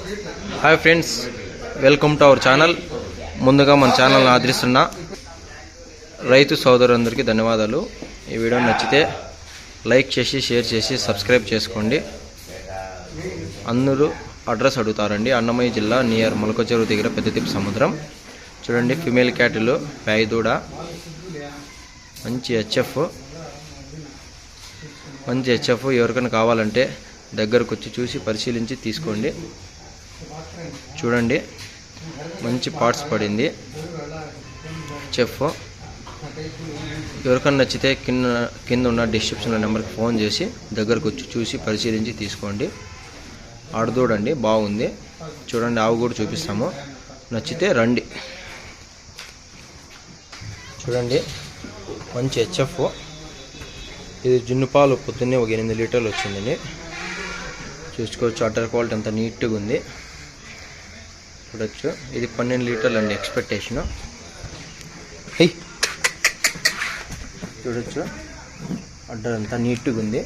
Hi friends, welcome to our channel. ముందుగా మన ఛానల్ని ఆదరిస్తున్న రైతు సోదరులందరికీ ధన్యవాదాలు. ఈ వీడియో నచ్చితే లైక్ చేసి షేర్ చేసి సబ్స్క్రైబ్ చేసుకోండి. అందరూ అడ్రస్ అడుగుతారండి. అన్నమయ్య జిల్లా నియర్ మొలకచెరువు దగ్గర పెద్దతిప్ప సముద్రం. చూడండి, ఫిమేల్ క్యాటిల్ ప్యాయిదూడ, మంచి హెచ్ఎఫ్. ఎవరికైనా కావాలంటే దగ్గరకు వచ్చి చూసి పరిశీలించి తీసుకోండి. చూడండి, మంచి పార్ట్స్ పడింది హెచ్ఎఫ్. ఎవరికైనా నచ్చితే కింద ఉన్న డిస్క్రిప్షన్లో నెంబర్కి ఫోన్ చేసి దగ్గరకు వచ్చి చూసి పరిశీలించి తీసుకోండి. ఆడదూడండి, బాగుంది. చూడండి, ఆవు కూడా చూపిస్తాము, నచ్చితే రండి. చూడండి, మంచి హెచ్ఎఫ్. ఇది జున్ను పాలు పొద్దున్నే ఒక 8 లీటర్లు వచ్చిందండి. చూసుకోవచ్చు, అడ్డర్ క్వాలిటీ అంత నీట్గా ఉంది. చూడొచ్చు, ఇది 12 లీటర్లు అండి ఎక్స్పెక్టేషను. చూడొచ్చు, అడ్డర్ అంతా నీట్గా ఉంది.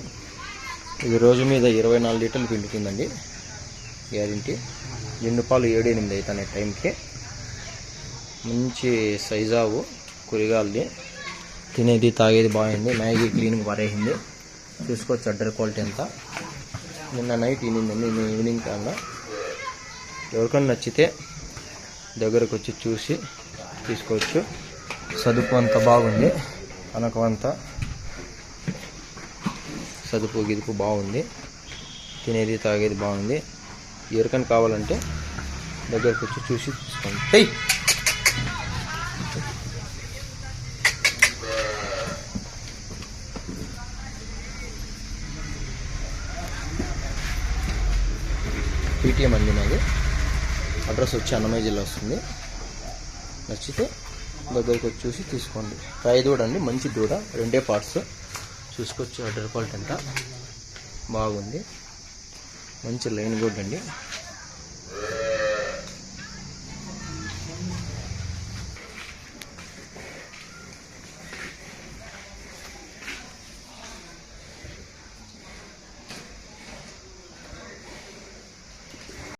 ఇది రోజు మీద 24 లీటర్లు పిండుతుందండి, గ్యారెంటీ. జున్ను పాలు 7-8 అవుతాయి టైంకి. మంచి సైజావు కురిగాలది, తినేది తాగేది బాగుంది. మ్యాగీ క్లీన్గా పరేసింది. చూసుకోవచ్చు అడ్డర్ క్వాలిటీ అంతా. నిన్న నైట్ ఈనిందండి, నిన్న ఈవినింగ్ కన్నా. ఎవరికైనా నచ్చితే దగ్గరకు వచ్చి చూసి తీసుకోవచ్చు. సదుపు అంతా బాగుంది, అనకం అంతా సదుపు గిదుపు బాగుంది. తినేది తాగేది బాగుంది. ఎవరికైనా కావాలంటే దగ్గరకు వచ్చి చూసి తీసుకోండి. పీటీఎం అండి మాది. అడ్రస్ వచ్చి అన్నమయ్య జిల్లా వస్తుంది. నచ్చితే దగ్గరికి వచ్చి చూసి తీసుకోండి. రాయి దూడ అండి, మంచి దూడ, 2 పార్ట్స్. చూసుకోవచ్చు అడ్డర్ క్వాలిటీ అంతా బాగుంది. మంచి లైన్ గోడ్ అండి.